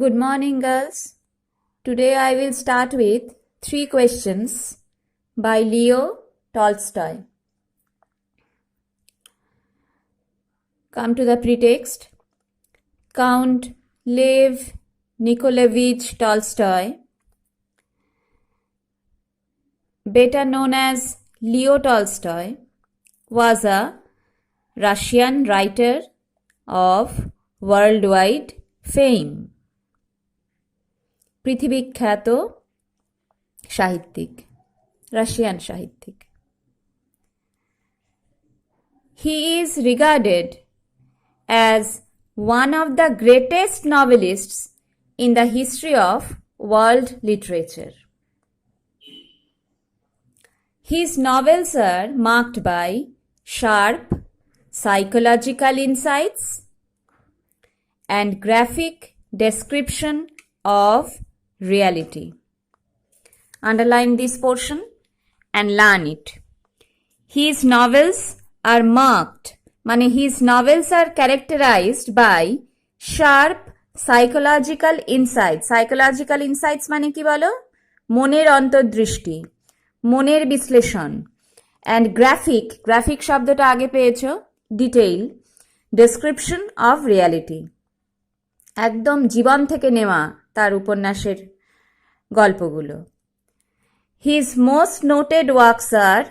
Good morning, girls. Today I will start with 3 questions by Leo Tolstoy. Come to the pretext. Count Lev Nikolaevich Tolstoy, better known as Leo Tolstoy, was a Russian writer of worldwide fame. পৃথিবীখ্যাত সাহিত্যিক, Russian সাহিত্যিক. He is regarded as one of the greatest novelists in the history of world literature. His novels are marked by sharp psychological insights and graphic description of reality. Underline this portion and learn it. His novels are marked, his novels are characterized by sharp psychological insights. Psychological insights কি বলো? মনের অন্তর্দৃষ্টি, মনের বিশ্লেষণ, and graphic শব্দটা আগে পেয়েছো, detail, description of reality. একদম জীবন থেকে নেওয়া তার উপন্যাসের গল্পগুলো. His most noted works are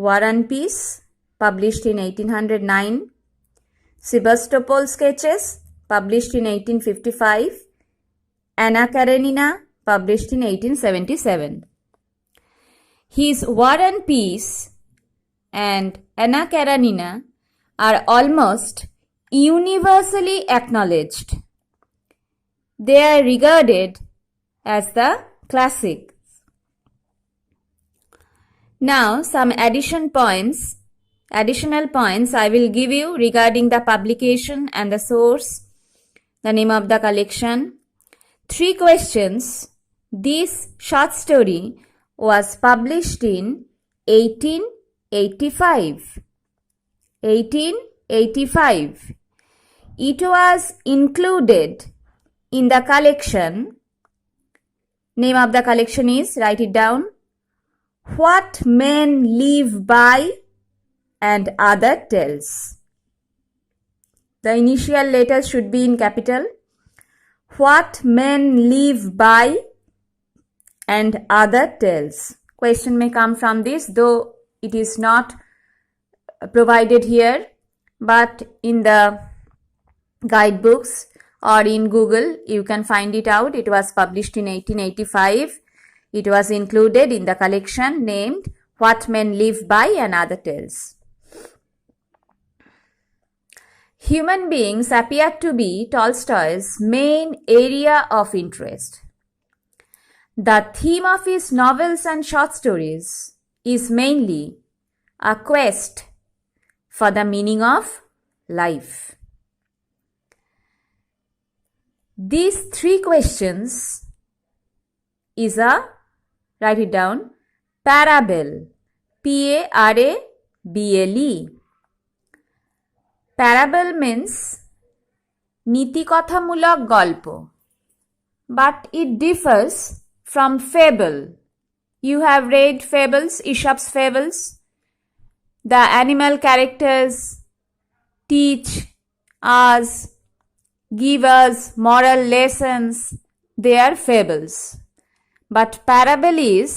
War and Peace, published in 1809, Sebastopol Sketches, published in 1855, Anna Karenina, published in 1877. His War and Peace and Anna Karenina are almost universally acknowledged. They are regarded as the classics. Now, some additional points I will give you regarding the publication and the source, the name of the collection. 3 questions. This short story was published in 1885. 1885. It was included in the collection. Name of the collection is, write it down, What Men Live By and Other Tales. The initial letters should be in capital. What Men Live By and Other Tales. Question may come from this, though it is not provided here, but in the guidebooks or in Google you can find it out. It was published in 1885. It was included in the collection named What Men Live By and Other Tales. Human beings appear to be Tolstoy's main area of interest. The theme of his novels and short stories is mainly a quest for the meaning of life. These 3 questions is a, write it down, parable. P-A-R-A-B-L-E. Parable means নীতিকথামূলক গল্প, but it differs from fable. You have read fables, Aesop's fables. The animal characters teach us, give us moral lessons. They are fables. But parable is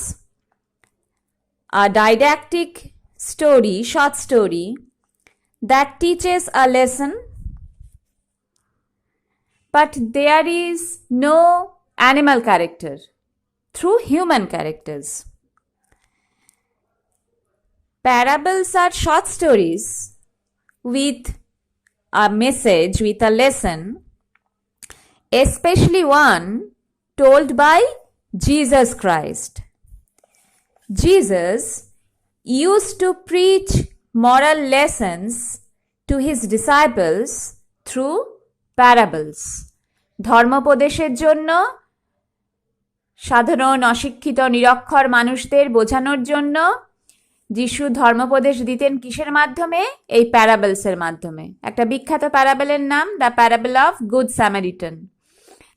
a didactic story, short story, that teaches a lesson, but there is no animal character, through human characters. Parables are short stories with a message, with a lesson, especially one told by Jesus Christ. Jesus used to preach moral lessons to his disciples through parables. ধর্মোপদেশের জন্য, সাধারণ অশিক্ষিত নিরক্ষর মানুষদের বোঝানোর জন্য যিশু ধর্মোপদেশ দিতেন কিসের মাধ্যমে? এই প্যারাবলসের মাধ্যমে। একটা বিখ্যাত প্যারাবলের নাম দ্য প্যারাবল অফ গুড স্যামারিটান।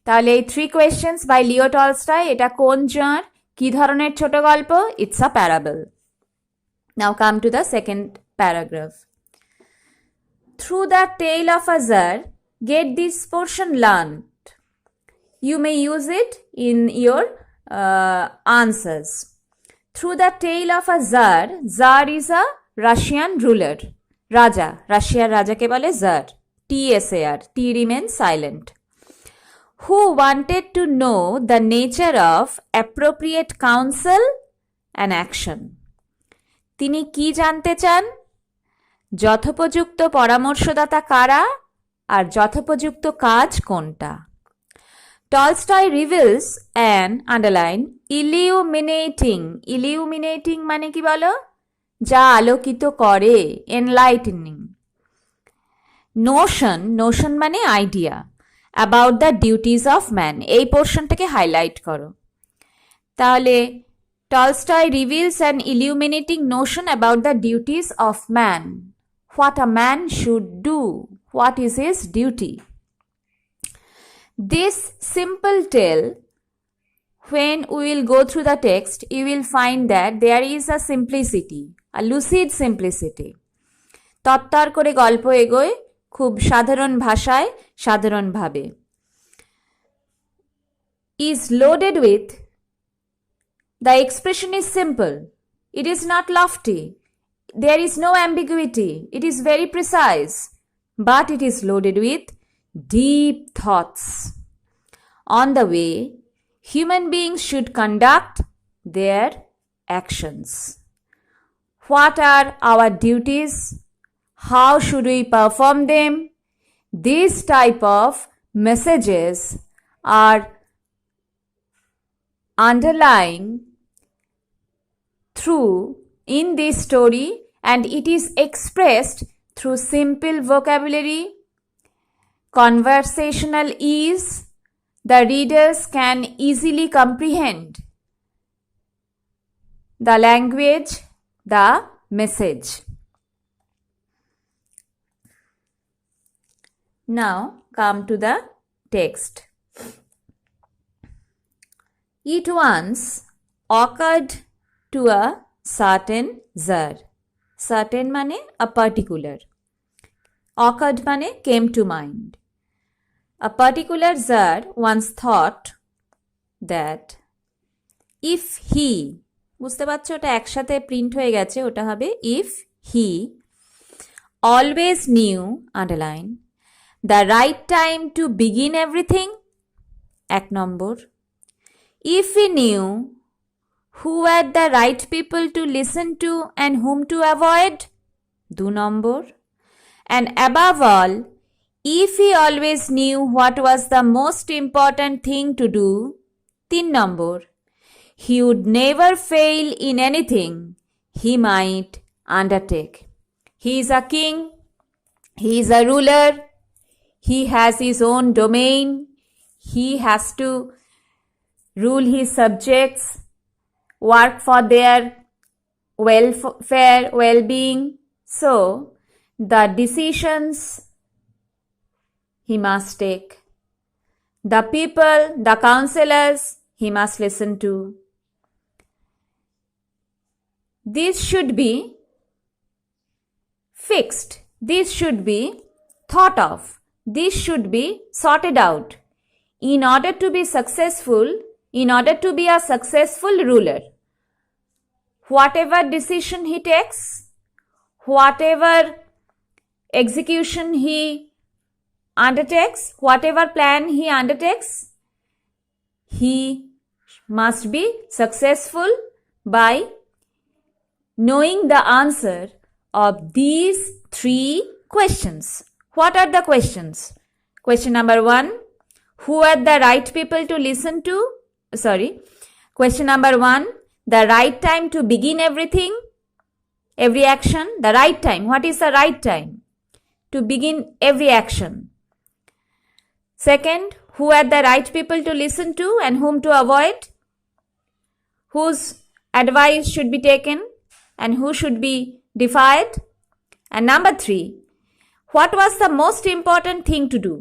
তাহলে এই 3 questions by লিও টলস্টয়, এটা কোন জার, কি ধরনের ছোট গল্প? It's a parable. Now come to the second paragraph. Through the tale of a czar, get this portion learned. You may use it in your answers. Through the tale of a czar, czar is a Russian ruler. Raja, Russia Raja ke bole czar. T-S-A-R, T remains silent. Who wanted to know the nature of appropriate counsel and action. তিনি কি জানতে চান? যথোপযুক্ত পরামর্শদাতা কারা আর যথোপযুক্ত কাজ কোনটা? Tolstoy reveals an underline illuminating মানে কি বলো? যা আলোকিত করে, enlightening. notion মানে idea, about the duties of man. এই পোর্শনটাকে হাইলাইট করো। তাহলে Tolstoy reveals an illuminating notion about the duties of man. What a man should do. What is his duty? This simple tale, when we will go through the text, you will find that there is a simplicity, a lucid simplicity. তত্তর করে গল্প এগোয় খুব সাধারণ ভাষায়, সাধারণভাবে। Is loaded with, the expression is simple. It is not lofty. There is no ambiguity. It is very precise. But it is loaded with deep thoughts on the way human beings should conduct their actions. What are our duties? How should we perform them? These type of messages are underlying through in this story, and it is expressed through simple vocabulary, conversational ease. The readers can easily comprehend the language, the message. Now come to the text. It once occurred to a certain czar. Certain মানে a particular. Occurred মানে came to mind. A particular czar once thought that if he, বুঝতে পারছো ওটা একসাথে print হয়ে গেছে, ওটা হবে if he always knew, underline, the right time to begin everything, 1 number. If he knew who were the right people to listen to and whom to avoid, 2 number. And above all, if he always knew what was the most important thing to do, 3 number, he would never fail in anything he might undertake. He is a king, he is a ruler, he has his own domain, he has to rule his subjects, work for their welfare, well-being. So, the decisions he must take. The people, the counselors, he must listen to. This should be fixed. This should be thought of. This should be sorted out. In order to be successful, in order to be a successful ruler, whatever decision he takes, whatever execution he undertakes, whatever plan he undertakes, he must be successful by knowing the answer of these 3 questions. What are the questions? Question number 1, who are the right people to listen to? Question number 1, the right time to begin everything, every action. The right time. What is the right time to begin every action? Second, who are the right people to listen to and whom to avoid? Whose advice should be taken and who should be defied? And number 3, what was the most important thing to do?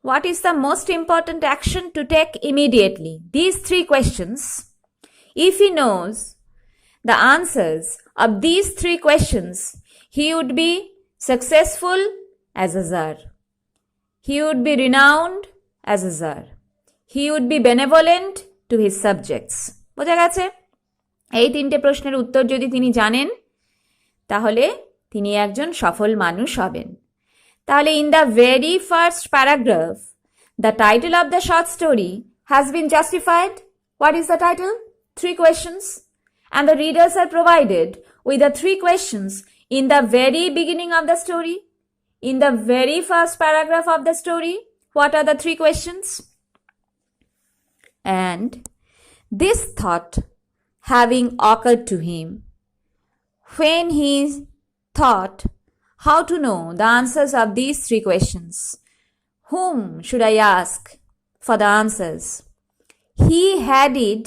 What is the most important action to take immediately? These three questions. If he knows the answers of these three questions, he would be successful as a Tsar. He would be renowned as a Tsar. He would be benevolent to his subjects. বোঝা গেছে? এই তিনটে প্রশ্নের উত্তর যদি তিনি জানেন তাহলে তিনি একজন সফল মানুষ হবেন। তাহলে in the very first paragraph, the title of the short story has been justified. What is the title? 3 questions. And the readers are provided with the 3 questions in the very beginning of the story. In the very first paragraph of the story, what are the 3 questions? And this thought having occurred to him, when he thought how to know the answers of these 3 questions, whom should I ask for the answers? He had it,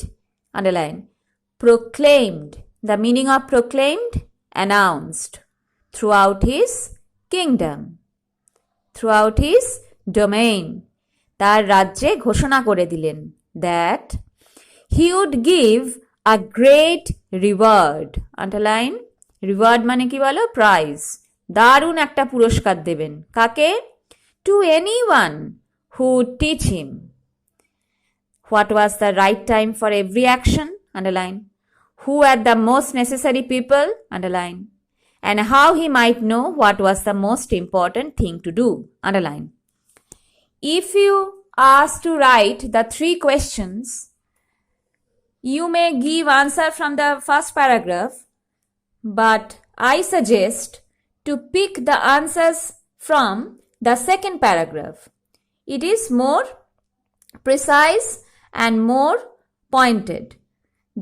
underline, proclaimed. The meaning of proclaimed, announced throughout his kingdom, throughout his domain. তার রাজ্যে ঘোষণা করে দিলেন that he would give a great reward. Underline, reward মানে কি বলো? Prize. দারুণ একটা পুরস্কার দেবেন। কাকে? To anyone who would teach him. What was the right time for every action? Underline. Who were the most necessary people? Underline. And how he might know what was the most important thing to do? Underline. If you asked to write the 3 questions, you may give answer from the first paragraph, but I suggest to pick the answers from the second paragraph. It is more precise and more pointed.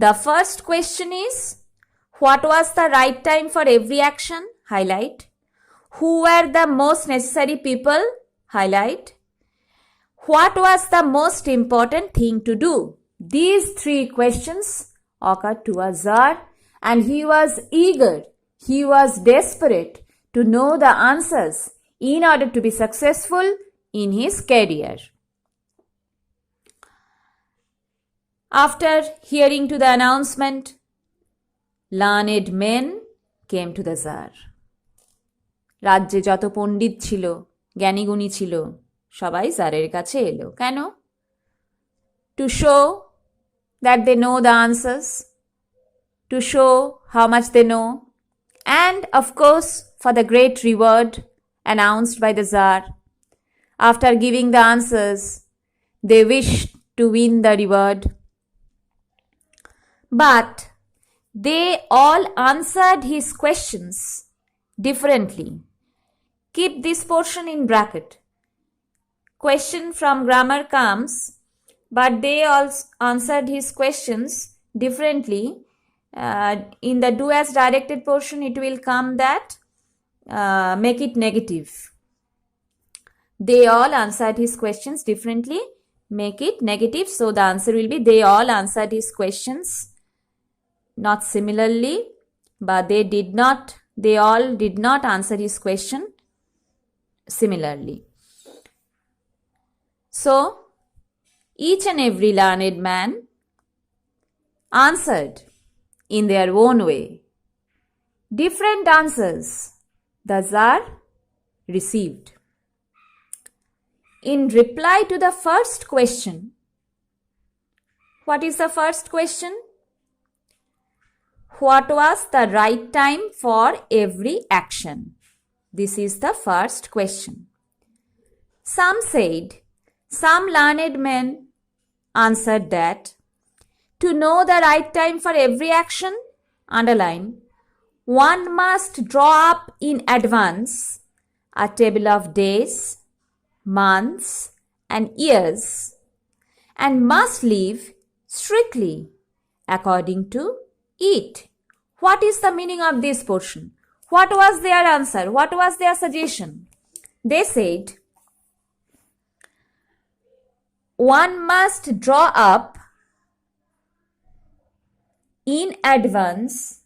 The first question is, what was the right time for every action? Highlight. Who were the most necessary people? Highlight. What was the most important thing to do? These 3 questions occurred to a Tsar, and he was eager, he was desperate to know the answers in order to be successful in his career. After hearing to the announcement, learned men came to the Tsar. রাজ্যে যত পণ্ডিত ছিল, জ্ঞানীগুণী ছিল, সবাই জারের কাছে এলো। কেন? To show that they know the answers, to show how much they know, and of course for the great reward announced by the Tsar. After giving the answers, they wished to win the reward. But they all answered his questions differently. Keep this portion in bracket. Question from grammar comes, but they all answered his questions differently. In the do as directed portion, it will come that make it negative. They all answered his questions differently. Make it negative. So the answer will be they all answered his questions not similarly, but they all did not answer his question similarly. So each and every learned man answered in their own way. Different answers the Tsar received. In reply to the first question, what is the first question? What was the right time for every action? This is the first question. Some learned men answered that to know the right time for every action, underline, one must draw up in advance a table of days, months, and years, and must live strictly according to it. What is the meaning of this portion? What was their answer? What was their suggestion? They said, one must draw up in advance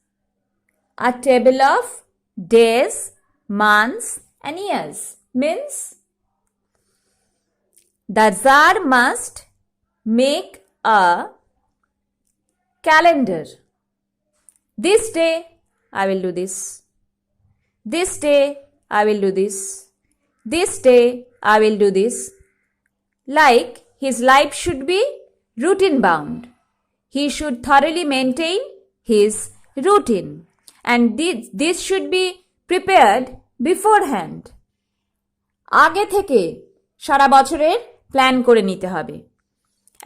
a table of days, months, and years. Means The Tsar must make a calendar. This day I will do this. This day I will do this. This day I will do this. Like his life should be routine bound. He should thoroughly maintain his routine. And this should be prepared beforehand. আগে থেকে সারা বছরের plan করে নিতে হবে।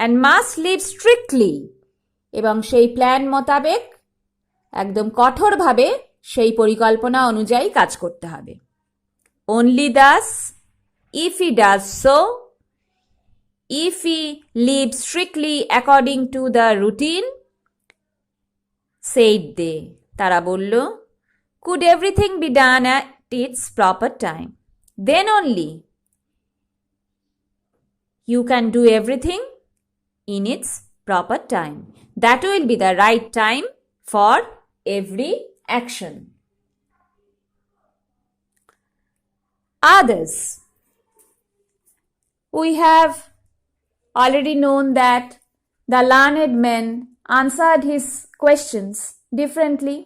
And must live strictly. এবং সেই plan মোতাবেক একদম কঠোরভাবে সেই পরিকল্পনা অনুযায়ী কাজ করতে হবে। Only thus, if he does so, if he lives strictly according to the routine, said they, তারা বলল, could everything be done at its proper time? Then only you can do everything in its proper time. That will be the right time for every action. Others. We have already known that the learned men answered his questions differently.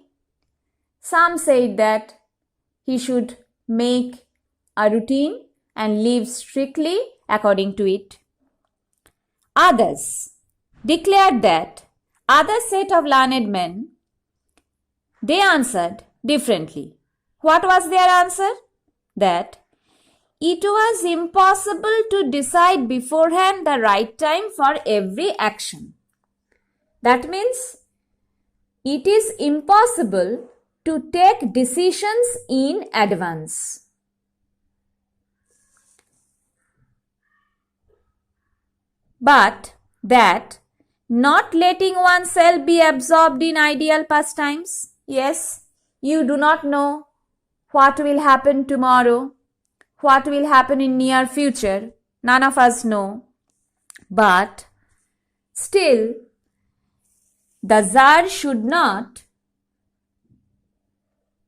Some said that he should make a routine and live strictly according to it. Others declared that other set of learned men, they answered differently. What was their answer? That it was impossible to decide beforehand the right time for every action. That means it is impossible to take decisions in advance. But that not letting oneself be absorbed in ideal pastimes. Yes, you do not know what will happen tomorrow, what will happen in near future. None of us know. But still, the Tsar should not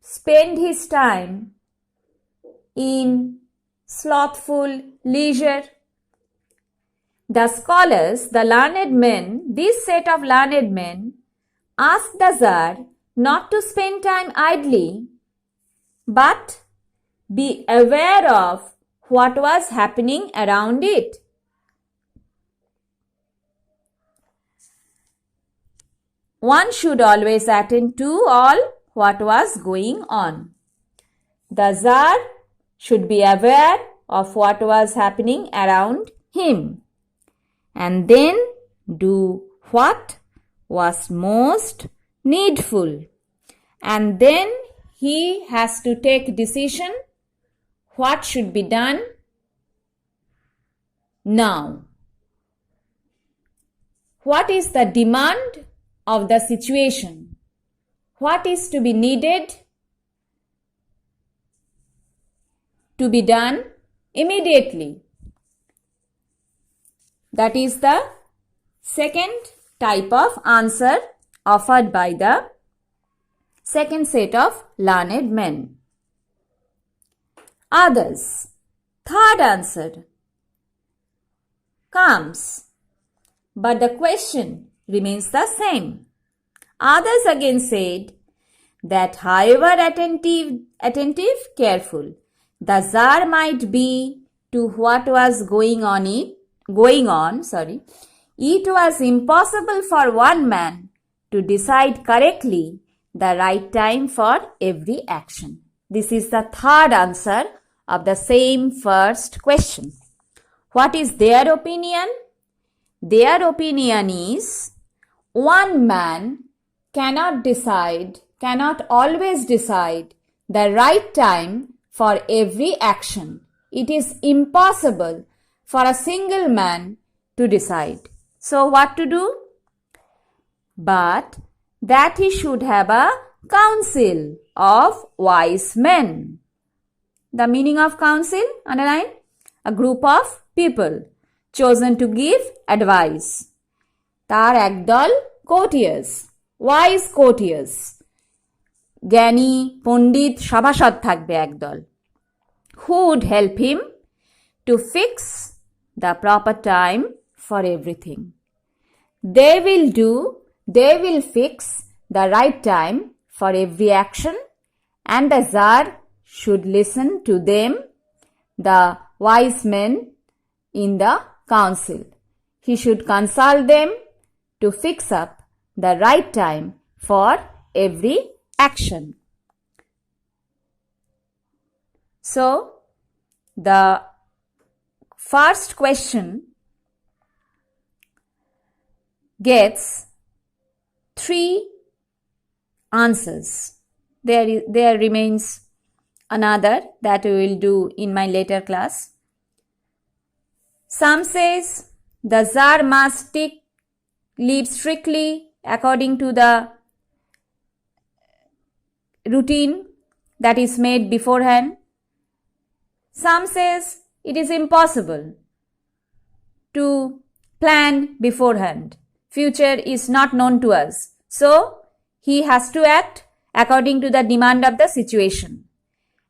spend his time in slothful leisure. The scholars, the learned men, this set of learned men asked the Tsar not to spend time idly, but be aware of what was happening around it. One should always attend to all what was going on. The Tsar should be aware of what was happening around him and then do what was most needful. And then he has to take decision what should be done now. What is the demand of the situation? What is to be needed to be done immediately? That is the second type of answer offered by the second set of learned men. Others, third answer comes, but the question remains the same. Others again said that however attentive, careful the Tsar might be to what was going on, it was impossible for one man to decide correctly the right time for every action. This is the third answer of the same first question. What is their opinion? Their opinion is one man cannot always decide the right time for every action. It is impossible for a single man to decide. So what to do? But that he should have a council of wise men. The meaning of council, underline, a group of people chosen to give advice. তার একদল courtiers, wise courtiers, জ্ঞানী পণ্ডিত সভাসদ থাকবে একদল, who would help him to fix the proper time for everything. They will fix the right time for every action, and the Tsar should listen to them, the wise men in the council. He should consult them to fix up the right time for every action. So, the first question gets 3 answers. There remains another that we will do in my later class. Some says the Tsar must live strictly according to the routine that is made beforehand. Some says it is impossible to plan beforehand. Future is not known to us. So, he has to act according to the demand of the situation.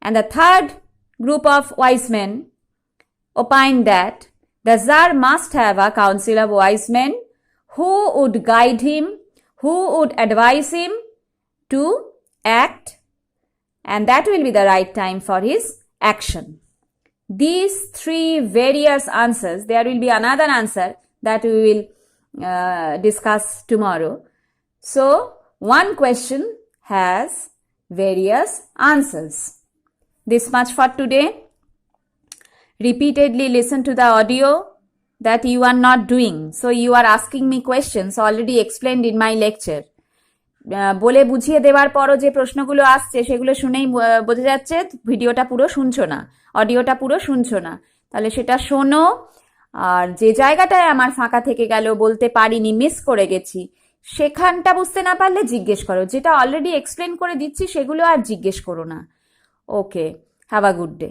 And the third group of wise men opine that the Tsar must have a council of wise men who would guide him, who would advise him to act, and that will be the right time for his action. These 3 various answers, there will be another answer that we will discuss tomorrow. So, one question has various answers. This much for today. Repeatedly listen to the audio that you are not doing. So, you are asking me questions already explained in my lecture. বলে বুঝিয়ে দেওয়ার পরও যে প্রশ্নগুলো আসছে সেগুলো শুনেই বোঝা যাচ্ছে ভিডিওটা পুরো শুনছো না, অডিওটা পুরো শুনছো না। তাহলে সেটা শোনো, আর যে জায়গাটায় আমার ফাঁকা থেকে গেল, বলতে পারিনি, মিস করে গেছি, সেখানটা বুঝতে না পারলে জিজ্ঞেস করো। যেটা অলরেডি এক্সপ্লেন করে দিচ্ছি সেগুলো আর জিজ্ঞেস করো না। ওকে, হ্যাভ আ গুড ডে।